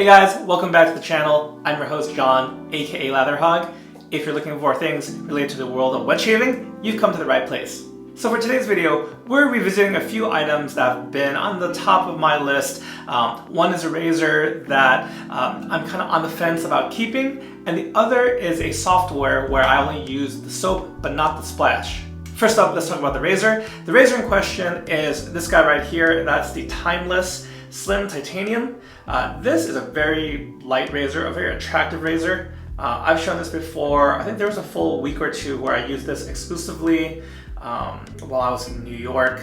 Hey guys, welcome back to the channel. I'm your host John, aka Latherhog. If you're looking for things related to the world of wet shaving, you've come to the right place. So for today's video, we're revisiting a few items that have been on the top of my list. One is a razor that I'm kind of on the fence about keeping, and the other is a software where I only use the soap but not the splash. First up, let's talk about the razor. The razor in question is this guy right here. That's the Timeless Slim Titanium. This is a very light razor, a very attractive razor. I've shown this before. I think there was a full week or two where I used this exclusively while I was in New York.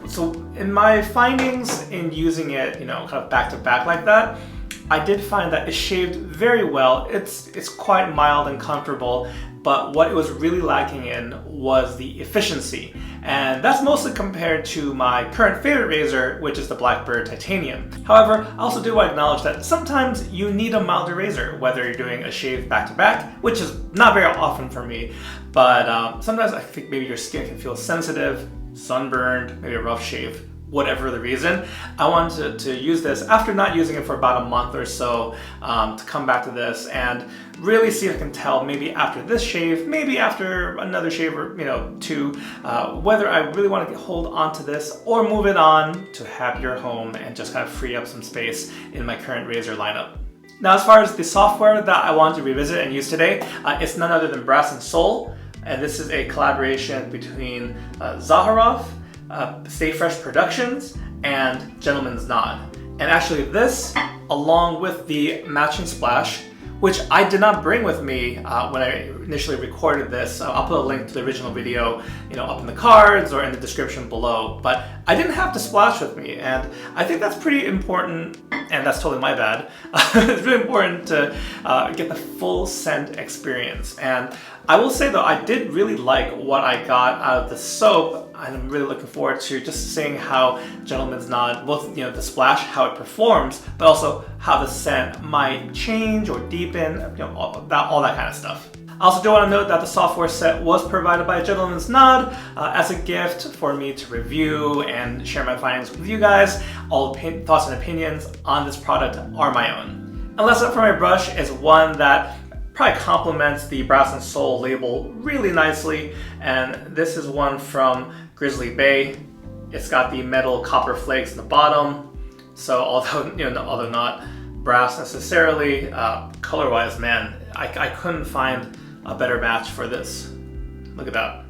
So in my findings in using it, kind of back to back like that, I did find that it shaved very well. It's quite mild and comfortable, but what it was really lacking in was the efficiency. And that's mostly compared to my current favorite razor, which is the Blackbird Titanium. However, I also do want to acknowledge that sometimes you need a milder razor, whether you're doing a shave back to back, which is not very often for me, but sometimes I think maybe your skin can feel sensitive, sunburned, maybe a rough shave. Whatever the reason, I wanted to use this after not using it for about a month or so to come back to this and really see if I can tell maybe after this shave, maybe after another shave or two, whether I really want to hold on to this or move it on to happier home and just kind of free up some space in my current razor lineup. Now, as far as the software that I wanted to revisit and use today, it's none other than Brass and Soul, and this is a collaboration between Zaharoff, Stay Fresh Productions, and Gentleman's Nod. And actually this, along with the matching splash, which I did not bring with me when I initially recorded this. I'll put a link to the original video, up in the cards or in the description below. But I didn't have the splash with me, and I think that's pretty important, and that's totally my bad. It's really important to get the full scent experience. And I will say though, I did really like what I got out of the soap. I'm really looking forward to just seeing how Gentleman's Nod, both the splash, how it performs, but also how the scent might change or deepen, all that kind of stuff. I also do want to note that the software set was provided by Gentleman's Nod as a gift for me to review and share my findings with you guys. All thoughts and opinions on this product are my own. And last up for my brush is one that probably complements the Brass and Soul label really nicely, and this is one from Grizzly Bay. It's got the metal copper flakes in the bottom, so although not brass necessarily, color-wise, man, I couldn't find a better match for this. Look at that.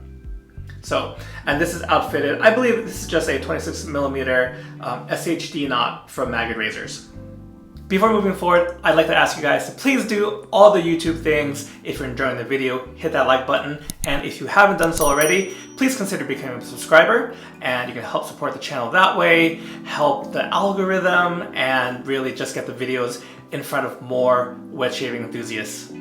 So, and this is outfitted, I believe this is just a 26mm SHD knot from Maggot Razors. Before moving forward, I'd like to ask you guys to please do all the YouTube things. If you're enjoying the video, hit that like button. And if you haven't done so already, please consider becoming a subscriber. And you can help support the channel that way, help the algorithm, and really just get the videos in front of more wet shaving enthusiasts.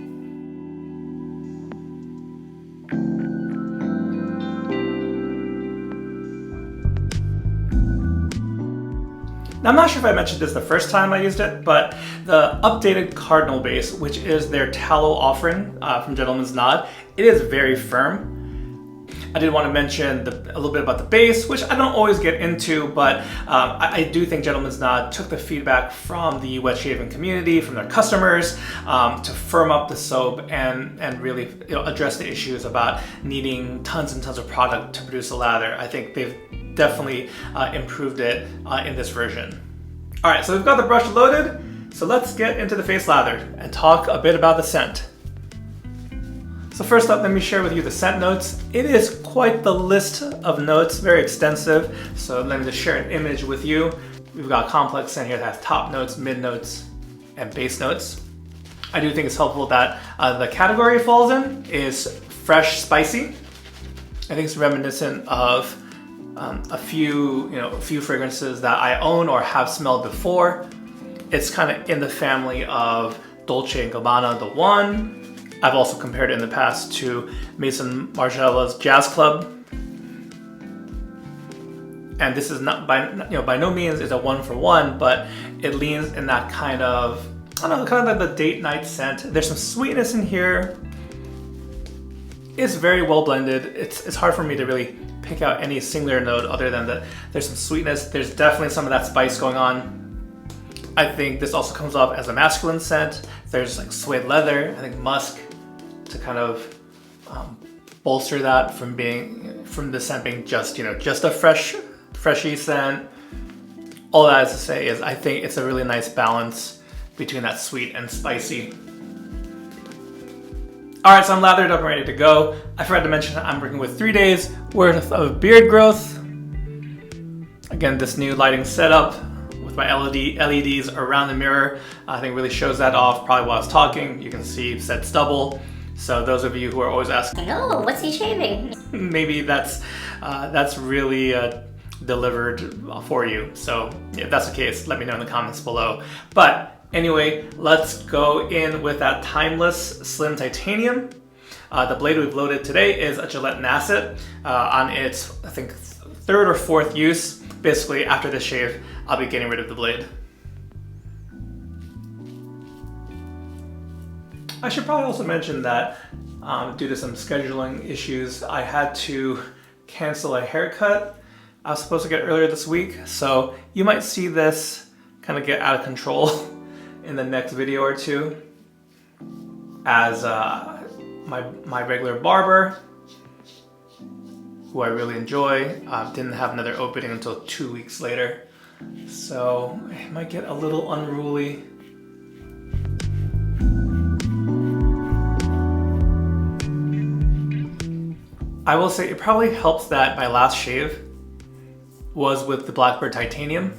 Now, I'm not sure if I mentioned this the first time I used it, but the updated Cardinal base, which is their tallow offering from Gentleman's Nod, it is very firm. I did want to mention a little bit about the base, which I don't always get into, but I do think Gentleman's Nod took the feedback from the wet shaving community, from their customers, to firm up the soap and really address the issues about needing tons and tons of product to produce a lather. I think they've definitely improved it in this version. All right, so we've got the brush loaded, so let's get into the face lather and talk a bit about the scent. So first up, let me share with you the scent notes. It is quite the list of notes, very extensive, so let me just share an image with you. We've got a complex scent here that has top notes, mid notes, and base notes. I do think it's helpful that the category it falls in is fresh, spicy. I think it's reminiscent of a few fragrances that I own or have smelled before. It's kind of in the family of Dolce & Gabbana, The One. I've also compared it in the past to Maison Margiela's Jazz Club. And this is not by no means is a one for one, but it leans in that kind of, kind of like the date night scent. There's some sweetness in here. It's very well blended. It's hard for me to really pick out any singular note other than that there's some sweetness. There's definitely some of that spice going on. I think this also comes off as a masculine scent. There's like suede leather, I think musk, to kind of bolster that from the scent being just, just a freshy scent. All that is to say is I think it's a really nice balance between that sweet and spicy. All right, so I'm lathered up and ready to go. I forgot to mention that I'm working with 3 days worth of beard growth. Again, this new lighting setup with my LEDs around the mirror, I think really shows that off. Probably while I was talking, you can see said stubble. So those of you who are always asking, oh, what's he shaving? Maybe that's really delivered for you. So if that's the case, let me know in the comments below. But anyway, let's go in with that timeless slim titanium. The blade we've loaded today is a Gillette Nasset on its, I think, 3rd or 4th use. Basically, after this shave, I'll be getting rid of the blade. I should probably also mention that due to some scheduling issues, I had to cancel a haircut I was supposed to get earlier this week. So you might see this kind of get out of control in the next video or two, as my regular barber, who I really enjoy, didn't have another opening until 2 weeks later. So it might get a little unruly. I will say it probably helps that my last shave was with the Blackbird Titanium.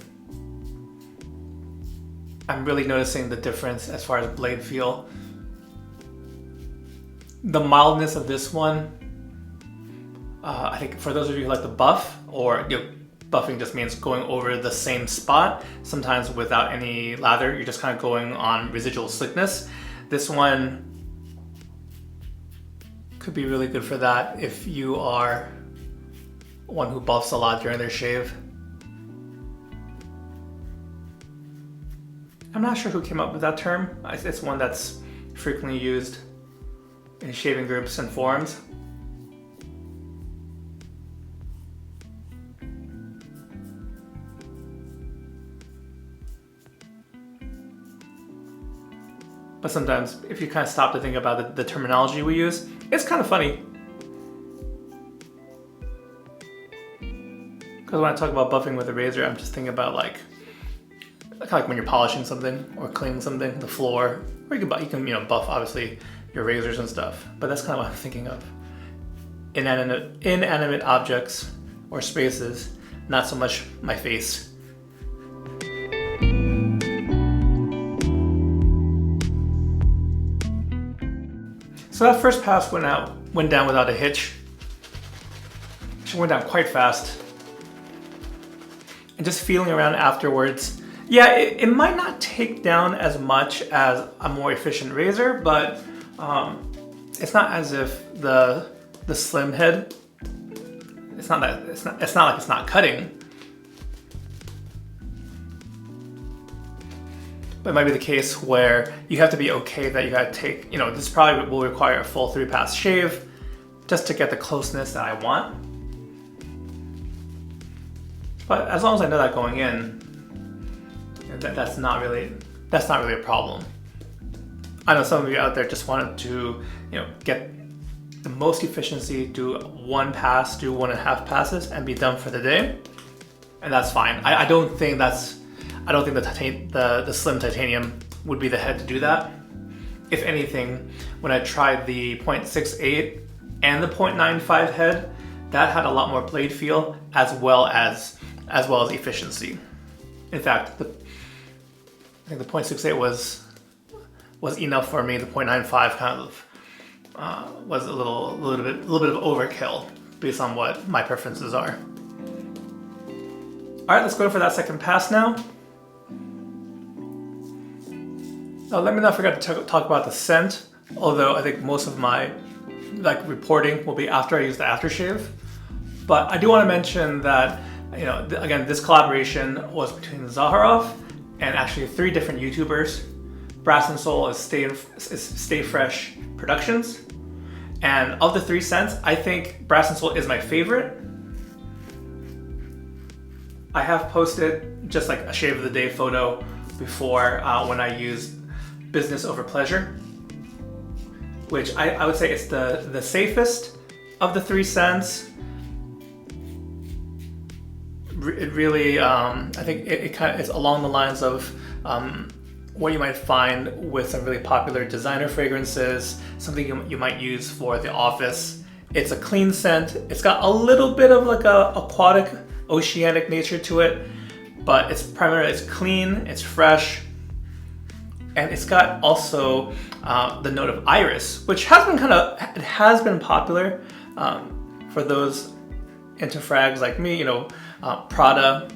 I'm really noticing the difference as far as blade feel. The mildness of this one, I think for those of you who like to buff, or buffing just means going over the same spot, sometimes without any lather, you're just kind of going on residual slickness. This one could be really good for that if you are one who buffs a lot during their shave. I'm not sure who came up with that term. It's one that's frequently used in shaving groups and forums. But sometimes, if you kind of stop to think about the terminology we use, it's kind of funny. Because when I talk about buffing with a razor, I'm just thinking about like kind of like when you're polishing something or cleaning something, the floor, or you can buff obviously your razors and stuff. But that's kind of what I'm thinking of. Inanimate objects or spaces, not so much my face. So that first pass went down without a hitch. Actually went down quite fast. And just feeling around afterwards, yeah, it might not take down as much as a more efficient razor, but it's not as if the slim head, it's not like it's not cutting. But it might be the case where you have to be okay that you gotta take, this probably will require a full 3-pass shave just to get the closeness that I want. But as long as I know that going in, that's not really a problem. I know some of you out there just wanted to, get the most efficiency, do 1 pass, do 1.5 passes, and be done for the day, and that's fine. I don't think the slim titanium would be the head to do that. If anything, when I tried the 0.68 and the 0.95 head, that had a lot more blade feel as well as efficiency. In fact, I think the 0.68 was enough for me. The 0.95 kind of was a little bit of overkill based on what my preferences are. All right, let's go for that second pass now. Let me not forget to talk about the scent, although I think most of my reporting will be after I use the aftershave. But I do want to mention that, again, this collaboration was between Zaharoff and actually 3 different YouTubers. Brass and Soul is Stay Fresh Productions. And of the 3 scents, I think Brass and Soul is my favorite. I have posted just like a shave of the day photo before when I used business over pleasure, which I would say is the safest of the 3 scents. It really, I think it kind of is along the lines of what you might find with some really popular designer fragrances, something you might use for the office. It's a clean scent. It's got a little bit of like a aquatic, oceanic nature to it, but it's clean, it's fresh, and it's got also the note of iris, which has been popular for those into frags like me. You know, Prada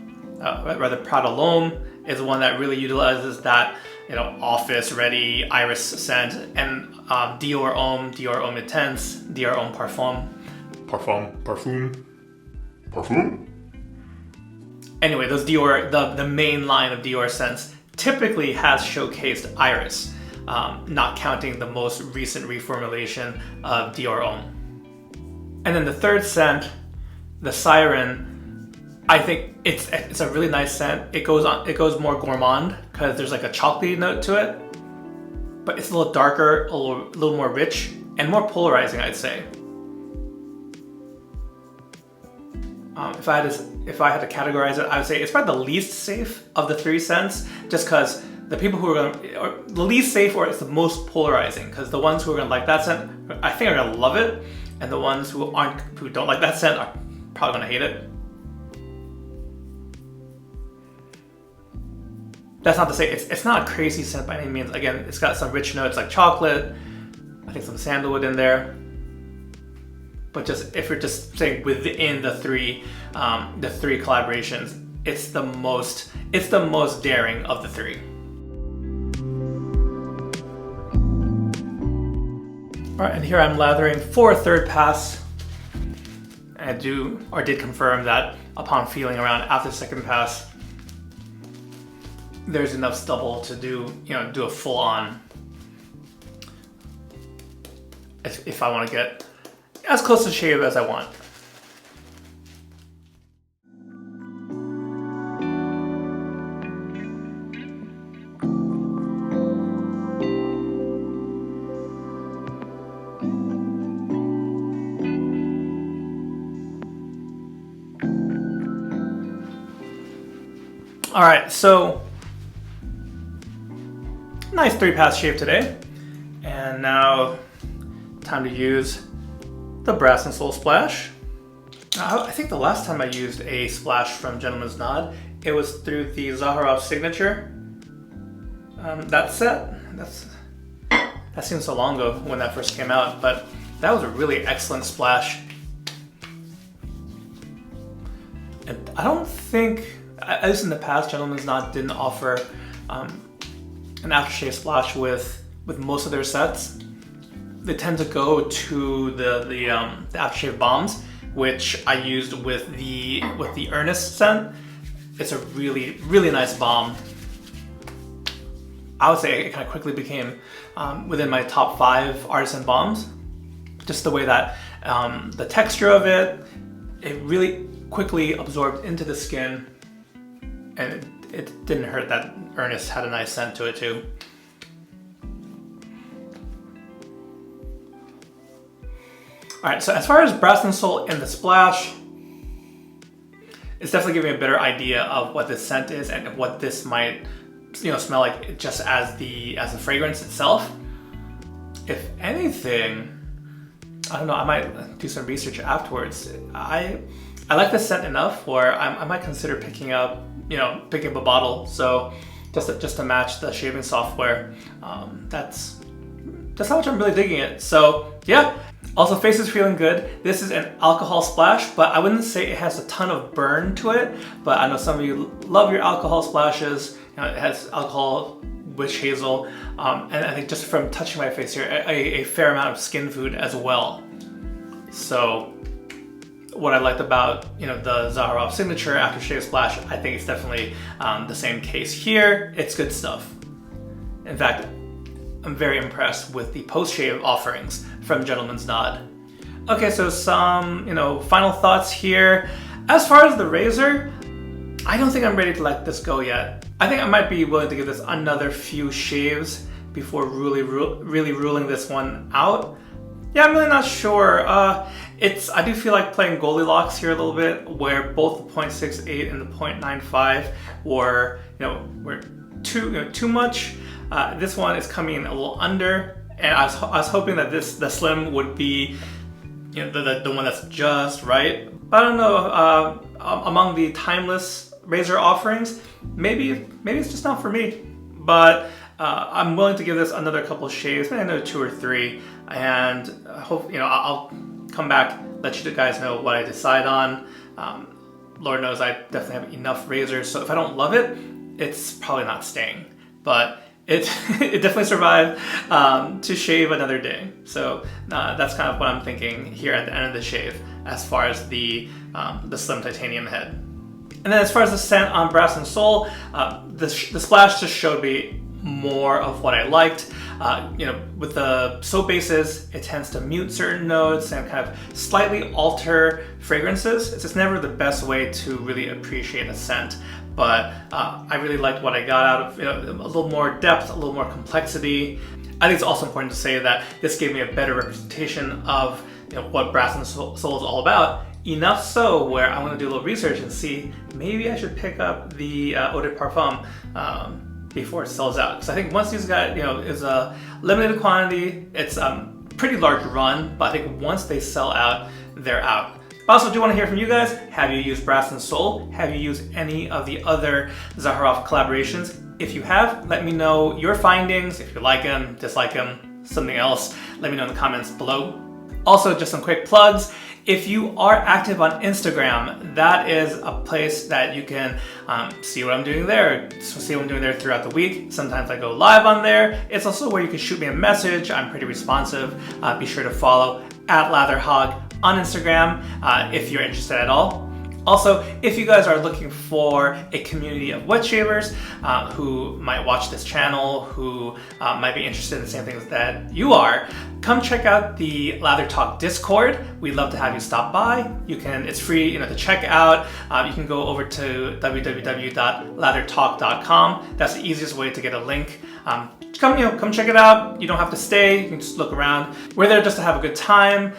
L'Homme is one that really utilizes that, you know, office-ready iris scent, and Dior Homme Intense, Dior Homme Parfum. Anyway, those Dior, the main line of Dior scents typically has showcased iris, not counting the most recent reformulation of Dior Homme. And then the third scent, the Siren, I think it's a really nice scent. It goes more gourmand because there's like a chocolatey note to it, but it's a little darker, a little more rich, and more polarizing, I'd say. If I had to categorize it, I would say it's probably the least safe of the 3 scents, just because the people who are the least safe, or it's the most polarizing, because the ones who are gonna like that scent, I think are gonna love it, and the ones who don't like that scent are probably gonna hate it. That's not to say it's not a crazy scent by any means. Again, it's got some rich notes like chocolate, I think some sandalwood in there. But just if you're just saying within the three collaborations, it's the most daring of the 3. All right, and here I'm lathering for a 3rd pass. I did confirm that upon feeling around after the 2nd pass, there's enough stubble to do a full on, if I want to get as close to shave as I want. All right, so nice 3-pass shave today, and now time to use the Brass and Soul splash. I think the last time I used a splash from Gentleman's Nod, it was through the Zaharoff Signature. That set, that seems so long ago when that first came out, but that was a really excellent splash. And I don't think, at least in the past, Gentleman's Nod didn't offer an aftershave splash with most of their sets. They tend to go to the aftershave bombs, which I used with the Earnest scent. It's a really, really nice bomb. I would say it kind of quickly became within my top 5 artisan bombs. Just the way that the texture of it really quickly absorbed into the skin, and it didn't hurt that Earnest had a nice scent to it too. All right, so as far as Brass and Soul in the splash, it's definitely giving me a better idea of what this scent is and what this might, smell like just as the fragrance itself. If anything, I don't know, I might do some research afterwards. I like this scent enough where I might consider picking up a bottle. So just to match the shaving software. That's how much I'm really digging it. So yeah. Also, face is feeling good. This is an alcohol splash, but I wouldn't say it has a ton of burn to it. But I know some of you love your alcohol splashes. It has alcohol, witch hazel, and I think just from touching my face here, a fair amount of skin food as well. So what I liked about the Zaharoff Signature aftershave splash, I think it's definitely the same case here. It's good stuff. In fact, I'm very impressed with the post-shave offerings from Gentleman's Nod. Okay, so some final thoughts here. As far as the razor, I don't think I'm ready to let this go yet. I think I might be willing to give this another few shaves before really ruling this one out. Yeah, I'm really not sure. I do feel like playing Goldilocks here a little bit, where both the 0.68 and the 0.95 were too much. This one is coming in a little under, and I was hoping that the slim would be the one that's just right. But I don't know. Among the timeless razor offerings, maybe it's just not for me. But I'm willing to give this another couple shaves, maybe another 2 or 3, and hope I'll come back, let you guys know what I decide on. Lord knows I definitely have enough razors, so if I don't love it, it's probably not staying. But it definitely survived to shave another day. So that's kind of what I'm thinking here at the end of the shave, as far as the slim titanium head. And then as far as the scent on Brass and Soul, the splash just showed me more of what I liked. With the soap bases, it tends to mute certain notes and kind of slightly alter fragrances. It's just never the best way to really appreciate a scent. But I really liked what I got out of a little more depth, a little more complexity. I think it's also important to say that this gave me a better representation of what Brass and Soul is all about. Enough so where I'm going to do a little research and see maybe I should pick up the Eau de Parfum before it sells out. Because I think once these guys, is a limited quantity, it's a pretty large run, but I think once they sell out, they're out. I also do want to hear from you guys. Have you used Brass and Soul? Have you used any of the other Zaharoff collaborations? If you have, let me know your findings. If you like them, dislike them, something else, let me know in the comments below. Also, just some quick plugs. If you are active on Instagram, that is a place that you can see what I'm doing there, see what I'm doing there throughout the week. Sometimes I go live on there. It's also where you can shoot me a message. I'm pretty responsive. Be sure to follow @latherhog on Instagram if you're interested at all. Also, if you guys are looking for a community of wet shavers who might watch this channel, who might be interested in the same things that you are, come check out the Lather Talk Discord. We'd love to have you stop by. It's free to check out. You can go over to www.lathertalk.com. That's the easiest way to get a link. Come check it out. You don't have to stay. You can just look around. We're there just to have a good time,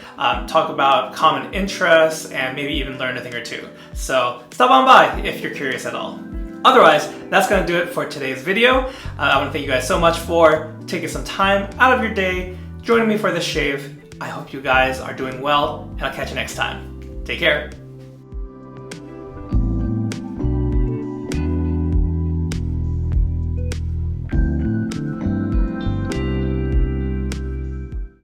talk about common interests, and maybe even learn a thing or two. So stop on by if you're curious at all. Otherwise, that's going to do it for today's video. I want to thank you guys so much for taking some time out of your day, joining me for this shave. I hope you guys are doing well, and I'll catch you next time. Take care.